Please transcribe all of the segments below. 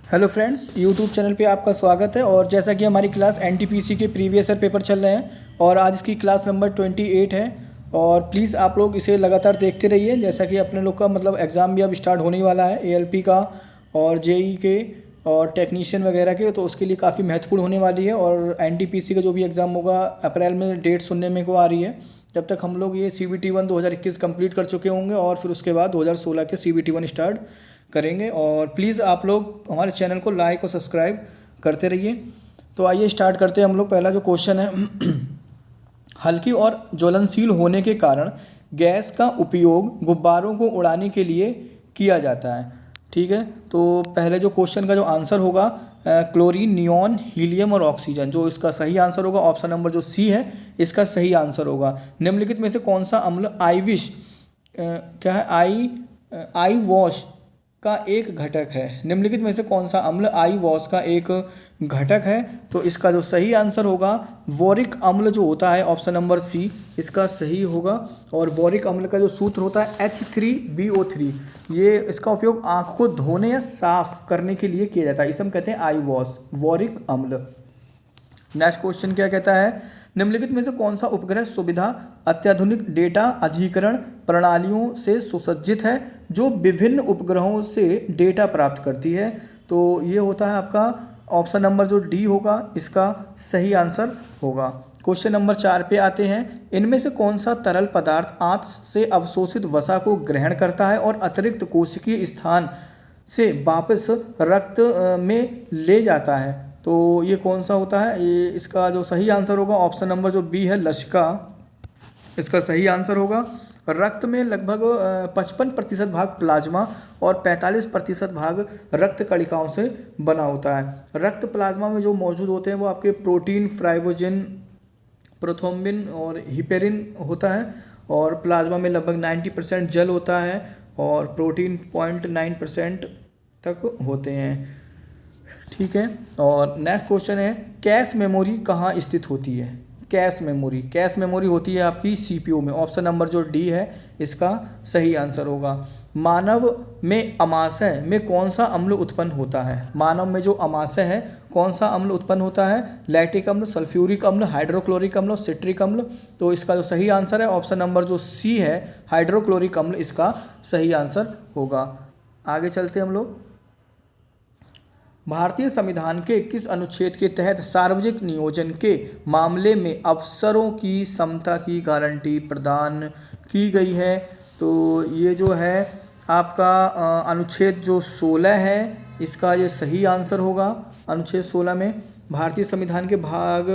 Hello friends, YouTube channel पे आपका स्वागत है। और जैसा कि हमारी क्लास एनटीपीसी के प्रीवियस ईयर पेपर चल रहे हैं और आज इसकी क्लास नंबर 28 है। और प्लीज़ आप लोग इसे लगातार देखते रहिए, जैसा कि अपने लोग का मतलब एग्ज़ाम भी अब स्टार्ट होने वाला है एएलपी का और जेई के और टेक्नीशियन वगैरह के, तो उसके लिए काफ़ी महत्वपूर्ण होने वाली है। और एनटीपीसी का जो भी एग्ज़ाम होगा अप्रैल में डेट सुनने में को आ रही है। जब तक हम लोग ये CBT 1 2021 कंप्लीट कर चुके होंगे और फिर उसके बाद 2016 के CBT 1 स्टार्ट करेंगे। और प्लीज़ आप लोग हमारे चैनल को लाइक और सब्सक्राइब करते रहिए। तो आइए स्टार्ट करते हैं हम लोग। पहला जो क्वेश्चन है हल्की और ज्वलनशील होने के कारण गैस का उपयोग गुब्बारों को उड़ाने के लिए किया जाता है। ठीक है, तो पहले जो क्वेश्चन का जो आंसर होगा क्लोरीन, नियॉन, हीलियम और ऑक्सीजन। जो इसका सही आंसर होगा ऑप्शन नंबर जो सी है, इसका सही आंसर होगा। निम्नलिखित में से कौन सा अम्ल क्या है आई वॉश का एक घटक है। निम्नलिखित में से कौन सा अम्ल आई वॉश का एक घटक है? तो इसका जो सही आंसर होगा बोरिक अम्ल जो होता है, ऑप्शन नंबर सी इसका सही होगा। और बोरिक अम्ल का जो सूत्र होता है H3BO3, ये इसका उपयोग आंख को धोने या साफ करने के लिए किया जाता है। इसे हम कहते हैं आई वॉश, बोरिक अम्ल। नेक्स्ट क्वेश्चन क्या कहता है, निम्नलिखित में से कौन सा उपग्रह सुविधा अत्याधुनिक डेटा अधिग्रहण प्रणालियों से सुसज्जित है जो विभिन्न उपग्रहों से डेटा प्राप्त करती है? तो ये होता है आपका ऑप्शन नंबर जो डी होगा, इसका सही आंसर होगा। क्वेश्चन नंबर 4 पे आते हैं, इनमें से कौन सा तरल पदार्थ आंत से अवशोषित वसा को ग्रहण करता है और अतिरिक्त कोशिकीय स्थान से वापस रक्त में ले जाता है? तो ये कौन सा होता है? ये इसका जो सही आंसर होगा ऑप्शन नंबर जो बी है, लसिका, इसका सही आंसर होगा। रक्त में लगभग 55% भाग प्लाज्मा और 45% भाग रक्त कणिकाओं से बना होता है। रक्त प्लाज्मा में जो मौजूद होते हैं वो आपके प्रोटीन, फाइब्रिनोजन, प्रोथ्रोम्बिन और हिपेरिन होता है। और प्लाज्मा में लगभग 90% जल होता है और प्रोटीन 0.9% तक होते हैं। ठीक है, और नेक्स्ट क्वेश्चन है, कैश मेमोरी कहाँ स्थित होती है? कैश मेमोरी होती है आपकी सीपीयू में। ऑप्शन नंबर जो डी है, इसका सही आंसर होगा। मानव में अमाशय में कौन सा अम्ल उत्पन्न होता है? मानव में जो अमाशय है, कौन सा अम्ल उत्पन्न होता है? लैक्टिक अम्ल, सल्फ्यूरिक अम्ल, हाइड्रोक्लोरिक अम्ल और सिट्रिक अम्ल। तो इसका जो सही आंसर है ऑप्शन नंबर जो सी है, हाइड्रोक्लोरिक अम्ल, इसका सही आंसर होगा। आगे चलते हम लोग। भारतीय संविधान के किस अनुच्छेद के तहत सार्वजनिक नियोजन के मामले में अफसरों की समता की गारंटी प्रदान की गई है? तो ये जो है आपका अनुच्छेद जो 16 है, इसका ये सही आंसर होगा। अनुच्छेद 16 में भारतीय संविधान के भाग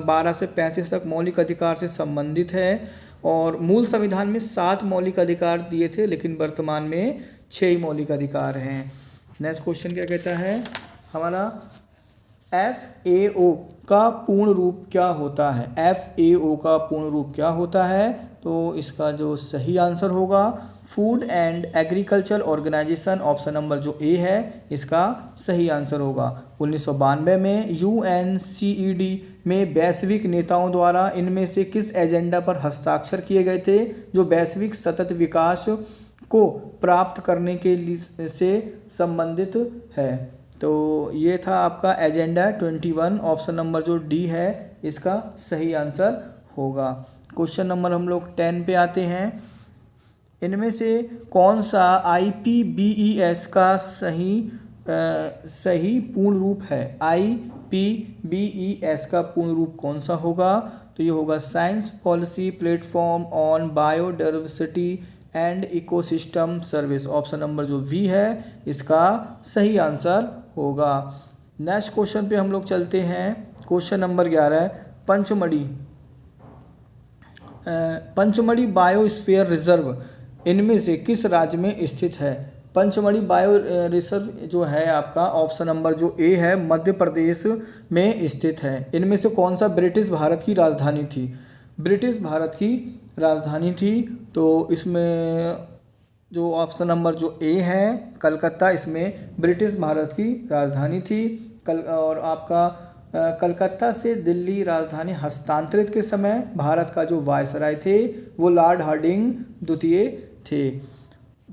12 से 35 तक मौलिक अधिकार से संबंधित है। और मूल संविधान में 7 मौलिक अधिकार दिए थे, लेकिन वर्तमान में 6 ही मौलिक अधिकार हैं। नेक्स्ट क्वेश्चन क्या कहता है हमारा, FAO का पूर्ण रूप क्या होता है? FAO का पूर्ण रूप क्या होता है? तो इसका जो सही आंसर होगा food and agriculture organization, option number जो ए है, इसका सही आंसर होगा। 1992 में UNCED में वैश्विक नेताओं द्वारा इनमें से किस एजेंडा पर हस्ताक्षर किए गए थे जो वैश्विक सतत विकास को प्राप्त करने के लिए से संबंधित है? तो ये था आपका एजेंडा 21, ऑप्शन नंबर जो डी है, इसका सही आंसर होगा। क्वेश्चन नंबर हम लोग 10 पे आते हैं, इनमें से कौन सा IPBES का सही पूर्ण रूप है? IPBES का पूर्ण रूप कौन सा होगा? तो ये होगा science policy platform on biodiversity and ecosystem service, option number जो वी है, इसका सही आंसर होगा। नेक्स्ट क्वेश्चन पे हम लोग चलते हैं। Question number 11, Pachmarhi biosphere reserve इनमें से किस राज्य में स्थित है? पंचमढ़ी बायो रिजर्व जो है आपका ऑप्शन नंबर जो ए है, मध्य प्रदेश में स्थित है। इनमें से कौन सा ब्रिटिश भारत की राजधानी थी? ब्रिटिश भारत की राजधानी थी। तो इसमें जो ऑप्शन नंबर जो ए है, कलकत्ता, इसमें ब्रिटिश भारत की राजधानी थी। और आपका कलकत्ता से दिल्ली राजधानी हस्तांतरित के समय भारत का जो वायसराय थे वो लॉर्ड हार्डिंग द्वितीय थे।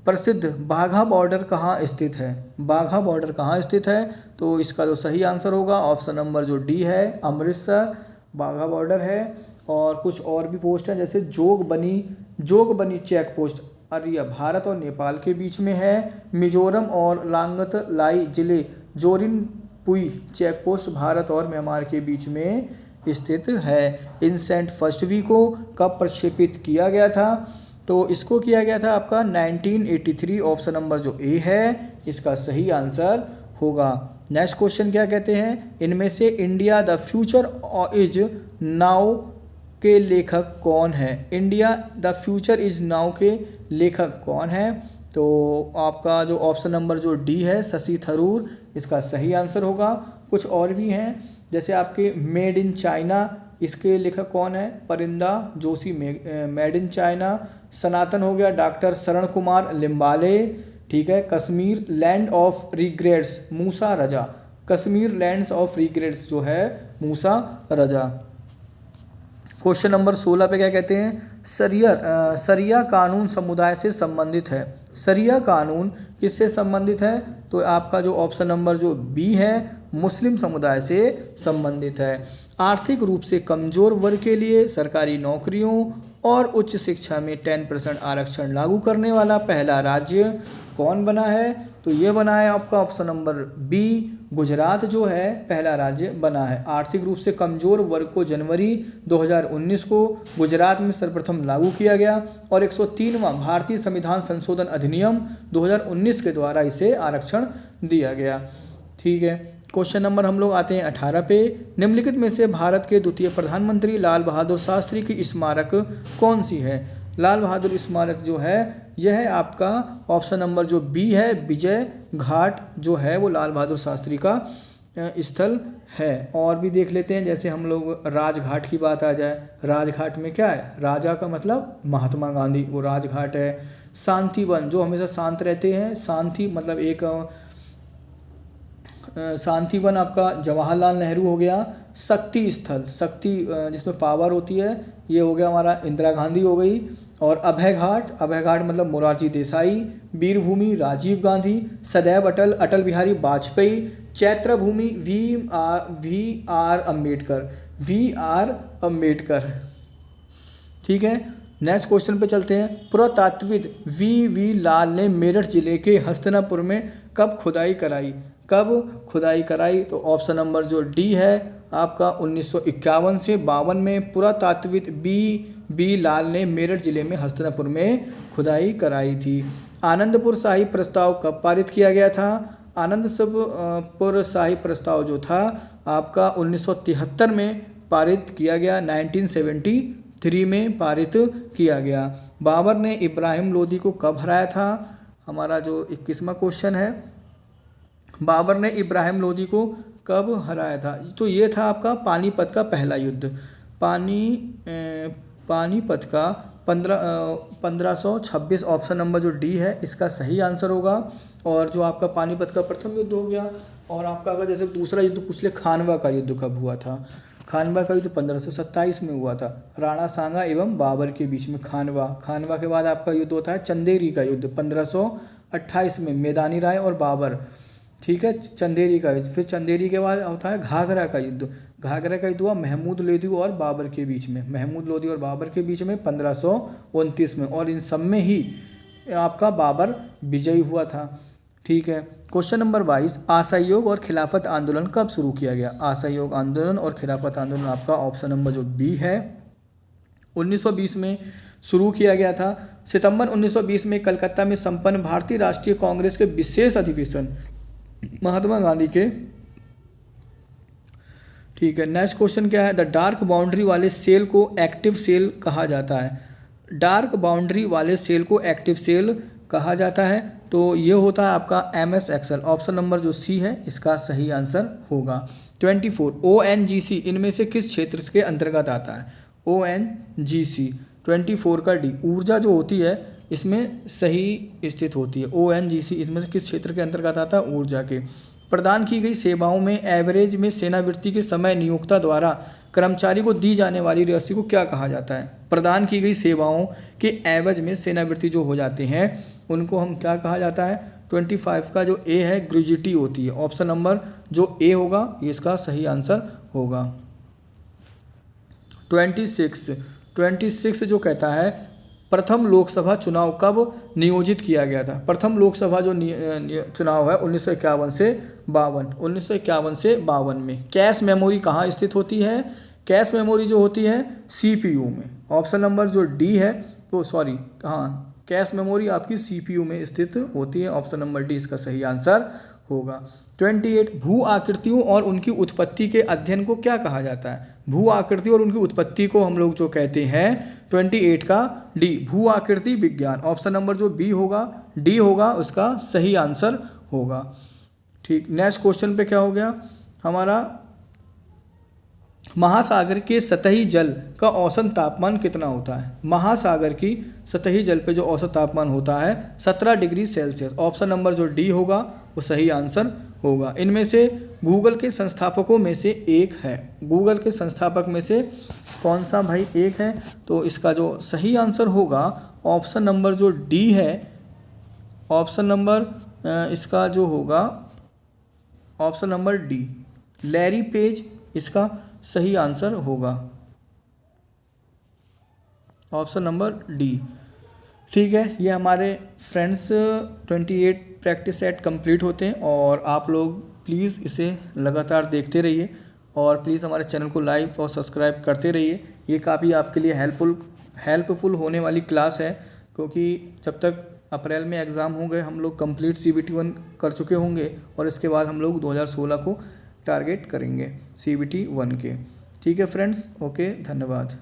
प्रसिद्ध बाघा बॉर्डर कहाँ स्थित है? बाघा बॉर्डर कहाँ स्थित है? तो इसका जो सही आंसर होगा ऑप्शन नंबर जो डी है, अमृतसर बाघा बॉर्डर है। और कुछ और भी पोस्ट हैं, जैसे जोगबनी चेक पोस्ट अरिया भारत और नेपाल के बीच में है। मिजोरम और लांगतलाई जिले जोरिनपुई चेक पोस्ट भारत और म्यांमार के बीच में स्थित है। इनसेंट फर्स्ट वी को कब प्रक्षेपित किया गया था? तो इसको किया गया था आपका 1983, ऑप्शन नंबर जो ए है इसका सही आंसर होगा। नेक्स्ट क्वेश्चन क्या कहते हैं, इनमें से India the future is now के लेखक कौन है? India the future is now के लेखक कौन है? तो आपका जो ऑप्शन नंबर जो डी है, शशि थरूर, इसका सही आंसर होगा। कुछ और भी हैं, जैसे आपके मेड इन चाइना, इसके लेखक कौन है? परिंदा जोशी, मेड इन चाइना। सनातन हो गया डॉक्टर शरण कुमार लिम्बाले, ठीक है। Kashmir land of regrets, Musa Raza. Kashmir lands of regrets जो है मूसा रजा। क्वेश्चन नंबर 16 पे क्या कहते हैं, सरिया कानून समुदाय से संबंधित है। सरिया कानून किससे संबंधित है? तो आपका जो ऑप्शन नंबर जो बी है, मुस्लिम समुदाय से संबंधित है। आर्थिक रूप से कमजोर वर्ग के लिए सरकारी नौकरियों और उच्च शिक्षा में 10% आरक्षण लागू करने वाला पहला राज्य कौन बना है? तो ये बना है आपका ऑप्शन नंबर बी, गुजरात जो है पहला राज्य बना है। आर्थिक रूप से कमजोर वर्ग को जनवरी 2019 को गुजरात में सर्वप्रथम लागू किया गया और 103वां भारतीय संविधान संशोधन अधिनियम 2019 के द्वारा इसे आरक्षण दिया गया, ठीक है। क्वेश्चन नंबर हम लोग आते हैं 18 पे। निम्नलिखित में से भारत के द्वितीय प्रधानमंत्री लाल बहादुर शास्त्री की स्मारक कौन सी है? लाल बहादुर स्मारक जो है यह है आपका ऑप्शन नंबर जो बी है, विजय घाट जो है वो लाल बहादुर शास्त्री का स्थल है। और भी देख लेते हैं, जैसे हम लोग राजघाट की बात आ जाए, राजघाट में क्या है? राजा का मतलब महात्मा गांधी, वो राजघाट है। शांतिवन जो हमेशा शांत रहते हैं, शांति मतलब एक शांतिवन आपका जवाहरलाल नेहरू हो गया। शक्ति स्थल, शक्ति जिसमें पावर होती है, ये हो गया हमारा इंदिरा गांधी हो गई। और अभय घाट मतलब मोरारजी देसाई। वीरभूमि राजीव गांधी। सदैव अटल अटल बिहारी वाजपेयी। चैत्र भूमि वी आर अम्बेडकर, ठीक है। नेक्स्ट क्वेश्चन पे चलते हैं। पुरातात्विद वी लाल ने मेरठ जिले के हस्तिनापुर में कब खुदाई कराई? तो ऑप्शन नंबर जो डी है आपका 1951 से 52 में पुरातात्विद बी लाल ने मेरठ जिले में हस्तिनापुर में खुदाई कराई थी। आनंदपुर शाही प्रस्ताव कब पारित किया गया था? आनंदपुर शाही प्रस्ताव जो था आपका 1973 में पारित किया गया, 1973 में पारित किया गया। बाबर ने इब्राहिम लोदी को कब हराया था? हमारा जो 21वां क्वेश्चन है, बाबर ने इब्राहिम लोदी को कब हराया था? तो ये था आपका पानीपत का पहला युद्ध। पानीपत का 1526, ऑप्शन नंबर जो डी है इसका सही आंसर होगा। और जो आपका पानीपत का प्रथम युद्ध हो गया। और आपका अगर जैसे दूसरा युद्ध पूछ ले, खानवा का युद्ध कब हुआ था? खानवा का युद्ध 1527 में हुआ था, राणा सांगा एवं बाबर के बीच में। खानवा के बाद आपका युद्ध होता है चंदेरी का युद्ध 1528 में, मैदानी राय और बाबर, ठीक है, चंदेरी का युद्ध। फिर चंदेरी के बाद होता है घाघरा का युद्ध। घाघरा का युद्ध हुआ महमूद लोदी और बाबर के बीच में, 1529 में। और इन सब में ही आपका बाबर विजयी हुआ था, ठीक है। क्वेश्चन नंबर 22, असहयोग और खिलाफत आंदोलन कब शुरू किया गया? असहयोग आंदोलन और खिलाफत आंदोलन आपका ऑप्शन नंबर जो बी है 1920 में शुरू किया गया था। सितंबर 1920 में कलकत्ता में संपन्न भारतीय राष्ट्रीय कांग्रेस के विशेष अधिवेशन महात्मा गांधी के, ठीक है। नेक्स्ट क्वेश्चन क्या है? द डार्क बाउंड्री वाले सेल को एक्टिव सेल कहा जाता है। डार्क बाउंड्री वाले सेल को एक्टिव सेल कहा जाता है। तो ये होता है आपका MS एक्सेल, ऑप्शन नंबर जो सी है इसका सही आंसर होगा। 24, ONGC इनमें से किस क्षेत्र के अंतर्गत आता है? ONGC 24 का डी, ऊर्जा जो होती है इसमें सही स्थित होती है। ONGC इसमें से किस क्षेत्र के अंतर्गत आता है? ऊर्जा के। प्रदान की गई सेवाओं में एवरेज में सेनावृत्ति के समय नियोक्ता द्वारा कर्मचारी को दी जाने वाली राशि को क्या कहा जाता है? प्रदान की गई सेवाओं के एवज में सेवानिवृत्ति जो हो जाते हैं उनको हम क्या कहा जाता है? 25 का जो ए है ग्रेच्युटी होती है। ऑप्शन नंबर जो ए होगा ये इसका सही आंसर होगा। 26 जो कहता है प्रथम लोकसभा चुनाव कब नियोजित किया गया था? प्रथम लोकसभा जो चुनाव है 1951 से 52 में। कैश मेमोरी कहाँ स्थित होती है? कैश मेमोरी जो होती है सीपीयू में। ऑप्शन नंबर जो डी है वो कैश मेमोरी आपकी सीपीयू में स्थित होती है। ऑप्शन नंबर डी इसका सही आंसर होगा। 28 भू आकृतियों और उनकी उत्पत्ति के अध्ययन को क्या कहा जाता है? भू आकृति और उनकी उत्पत्ति को हम लोग जो कहते हैं 28 का डी भू आकृति विज्ञान। ऑप्शन नंबर जो बी होगा डी होगा उसका सही आंसर होगा। ठीक, नेक्स्ट क्वेश्चन पे क्या हो गया हमारा? महासागर के सतही जल का औसत तापमान कितना होता है? महासागर की सतही जल पे जो औसत तापमान होता है 17 डिग्री सेल्सियस। ऑप्शन नंबर जो डी होगा वो सही आंसर होगा। इनमें से गूगल के संस्थापकों में से एक है। गूगल के संस्थापक में से कौन सा भाई एक है? तो इसका जो सही आंसर होगा ऑप्शन नंबर जो डी है। ऑप्शन नंबर इसका जो होगा option number D Larry page इसका सही आंसर होगा। Option number D. ठीक है, ये हमारे फ्रेंड्स 28 प्रैक्टिस सेट कंप्लीट होते हैं और आप लोग प्लीज़ इसे लगातार देखते रहिए और प्लीज़ हमारे चैनल को लाइक और सब्सक्राइब करते रहिए। ये काफ़ी आपके लिए हेल्पफुल होने वाली क्लास है, क्योंकि जब तक अप्रैल में एग्ज़ाम होंगे हम लोग कंप्लीट CBT 1 कर चुके होंगे और इसके बाद हम लोग 2016 को टारगेट करेंगे CBT 1 के। ठीक है फ्रेंड्स, ओके, धन्यवाद।